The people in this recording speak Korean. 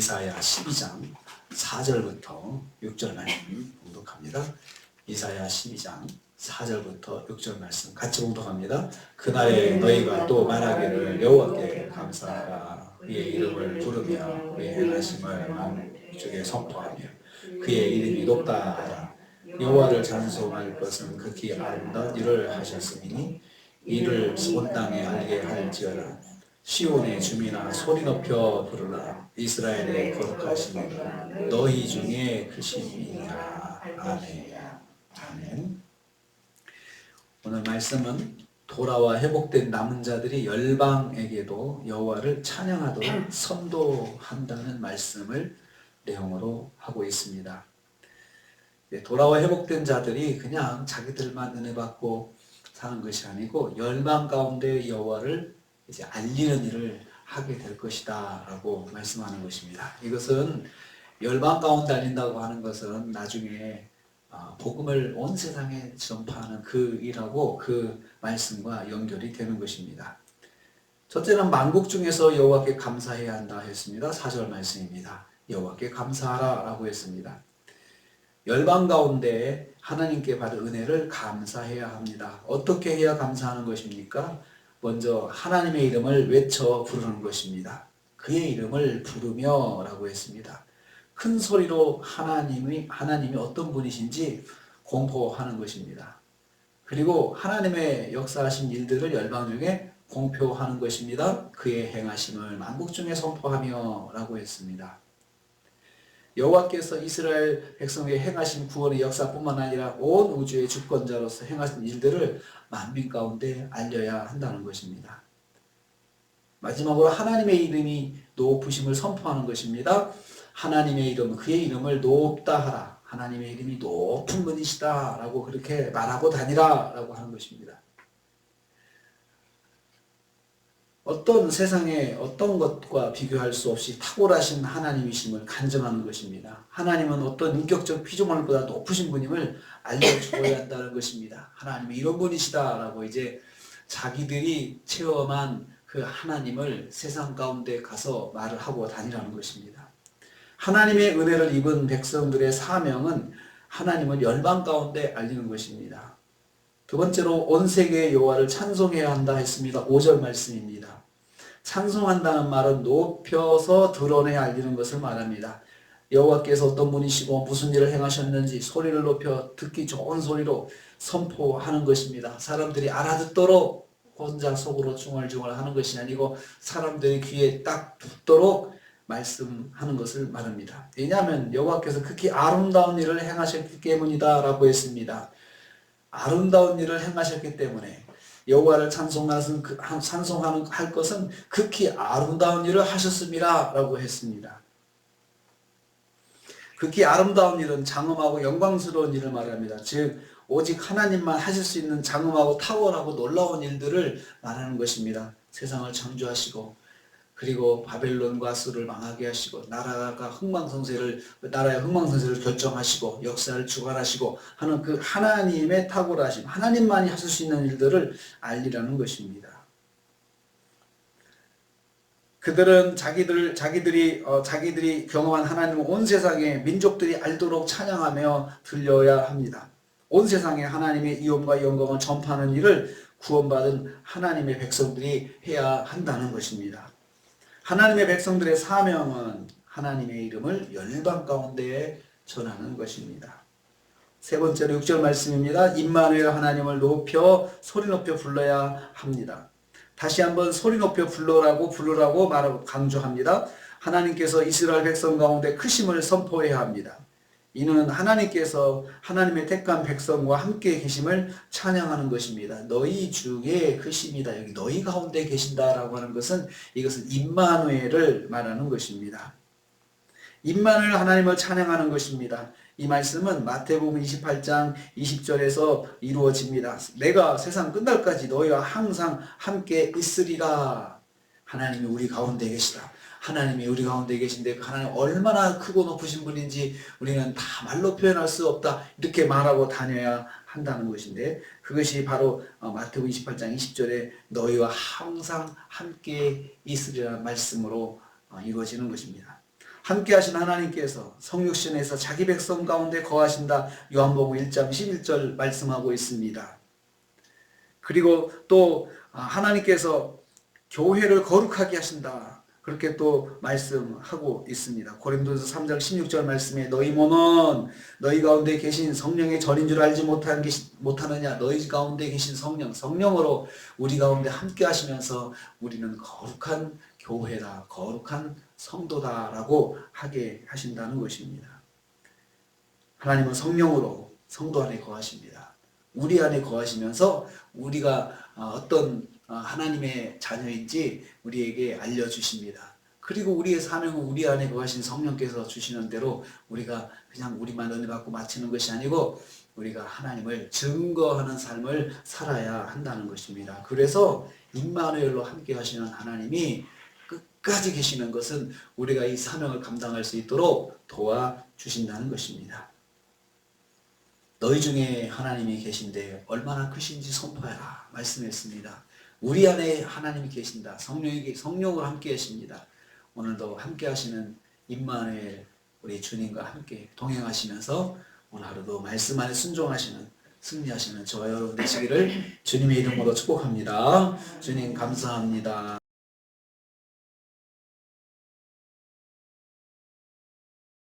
이사야 12장 4절부터 6절 말씀 봉독합니다. 이사야 12장 4절부터 6절 말씀 같이 봉독합니다. 그날에 너희가 또 말하기를 여호와께 감사하라. 그의 이름을 부르며 그의 행하심을 만국에 선포하며 그의 이름이 높다 하라. 여호와를 찬송할 것은 극히 아름다운 일을 하셨으니 이를 온 땅에 알게 할지어다. 시온의 주민아 소리 높여 부르라. 이스라엘의 거룩하신 이는 너희 중에 크심이니라. 아멘. 오늘 말씀은 돌아와 회복된 남은 자들이 열방에게도 여호와를 찬양하도록 선도한다는 말씀을 내용으로 하고 있습니다. 돌아와 회복된 자들이 그냥 자기들만 은혜 받고 사는 것이 아니고 열방 가운데 여호와를 이제 알리는 일을 하게 될 것이다 라고 말씀하는 것입니다. 이것은 열방 가운데 알린다고 하는 것은 나중에 복음을 온 세상에 전파하는 그 일하고 그 말씀과 연결이 되는 것입니다. 첫째는 만국 중에서 여호와께 감사해야 한다 했습니다. 4절 말씀입니다. 여호와께 감사하라 라고 했습니다. 열방 가운데 하나님께 받은 은혜를 감사해야 합니다. 어떻게 해야 감사하는 것입니까? 먼저 하나님의 이름을 외쳐 부르는 것입니다. 그의 이름을 부르며 라고 했습니다. 큰 소리로 하나님이 어떤 분이신지 공포하는 것입니다. 그리고 하나님의 역사하신 일들을 열방 중에 공표하는 것입니다. 그의 행하심을 만국 중에 선포하며 라고 했습니다. 여호와께서 이스라엘 백성에게 행하신 구원의 역사뿐만 아니라 온 우주의 주권자로서 행하신 일들을 만민 가운데 알려야 한다는 것입니다. 마지막으로 하나님의 이름이 높으심을 선포하는 것입니다. 하나님의 이름, 그의 이름을 높다 하라. 하나님의 이름이 높은 분이시다 라고 그렇게 말하고 다니라 라고 하는 것입니다. 어떤 세상의 어떤 것과 비교할 수 없이 탁월하신 하나님이심을 간증하는 것입니다. 하나님은 어떤 인격적 피조물보다 높으신 분임을 알려주어야 한다는 것입니다. 하나님이 이런 분이시다 라고 이제 자기들이 체험한 그 하나님을 세상 가운데 가서 말을 하고 다니라는 것입니다. 하나님의 은혜를 입은 백성들의 사명은 하나님을 열방 가운데 알리는 것입니다. 두 번째로 온 세계의 여호와를 찬송해야 한다 했습니다. 5절 말씀입니다. 찬송한다는 말은 높여서 드러내 알리는 것을 말합니다. 여호와께서 어떤 분이시고 무슨 일을 행하셨는지 소리를 높여 듣기 좋은 소리로 선포하는 것입니다. 사람들이 알아듣도록 혼자 속으로 중얼중얼 하는 것이 아니고 사람들의 귀에 딱 붙도록 말씀하는 것을 말합니다. 왜냐하면 여호와께서 극히 아름다운 일을 행하셨기 때문이다 라고 했습니다. 아름다운 일을 행하셨기 때문에 여호와를 찬송하는 할 것은 극히 아름다운 일을 하셨습니다 라고 했습니다. 극히 아름다운 일은 장엄하고 영광스러운 일을 말합니다. 즉 오직 하나님만 하실 수 있는 장엄하고 탁월하고 놀라운 일들을 말하는 것입니다. 세상을 창조하시고 그리고 바벨론과 아수르를 망하게 하시고 나라의 흥망성쇠를 결정하시고 역사를 주관하시고 하는 그 하나님의 탁월하심, 하나님만이 하실 수 있는 일들을 알리라는 것입니다. 그들은 자기들이 경험한 하나님을 온 세상의 민족들이 알도록 찬양하며 들려야 합니다. 온 세상에 하나님의 이옴과 영광을 전파하는 일을 구원받은 하나님의 백성들이 해야 한다는 것입니다. 하나님의 백성들의 사명은 하나님의 이름을 열방 가운데에 전하는 것입니다. 세 번째로 6절 말씀입니다. 임마누엘 하나님을 소리 높여 불러야 합니다. 다시 한번 소리 높여 부르라고 말하고 강조합니다. 하나님께서 이스라엘 백성 가운데 크심을 선포해야 합니다. 이는 하나님께서 하나님의 택한 백성과 함께 계심을 찬양하는 것입니다. 너희 중에 크심이다. 여기 너희 가운데 계신다라고 하는 것은 이것은 임마누엘을 말하는 것입니다. 임마누엘 하나님을 찬양하는 것입니다. 이 말씀은 마태복음 28장 20절에서 이루어집니다. 내가 세상 끝날까지 너희와 항상 함께 있으리라. 하나님이 우리 가운데 계시다. 하나님이 우리 가운데 계신데 하나님 얼마나 크고 높으신 분인지 우리는 다 말로 표현할 수 없다. 이렇게 말하고 다녀야 한다는 것인데 그것이 바로 마태복음 28장 20절에 너희와 항상 함께 있으리라는 말씀으로 이루어지는 것입니다. 함께 하신 하나님께서 성육신에서 자기 백성 가운데 거하신다. 요한복음 1장 11절 말씀하고 있습니다. 그리고 또 하나님께서 교회를 거룩하게 하신다. 그렇게 또 말씀하고 있습니다. 고린도서 3장 16절 말씀에 너희 몸은 너희 가운데 계신 성령의 전인 줄 알지 못하느냐. 너희 가운데 계신 성령으로 우리 가운데 함께 하시면서 우리는 거룩한 교회다, 거룩한 성도다라고 하게 하신다는 것입니다. 하나님은 성령으로 성도 안에 거하십니다. 우리 안에 거하시면서 우리가 어떤 하나님의 자녀인지 우리에게 알려주십니다. 그리고 우리의 사명은 우리 안에 거하신 성령께서 주시는 대로 우리가 그냥 우리만 은혜 받고 마치는 것이 아니고 우리가 하나님을 증거하는 삶을 살아야 한다는 것입니다. 그래서 임마누엘로 함께 하시는 하나님이 끝까지 계시는 것은 우리가 이 사명을 감당할 수 있도록 도와주신다는 것입니다. 너희 중에 하나님이 계신데 얼마나 크신지 선포하라 말씀했습니다. 우리 안에 하나님이 계신다. 성령으로 함께 계십니다. 오늘도 함께 하시는 임마누엘 우리 주님과 함께 동행하시면서 오늘 하루도 말씀 안에 순종하시는 승리하시는 저와 여러분 되시기를 주님의 이름으로 축복합니다. 주님 감사합니다.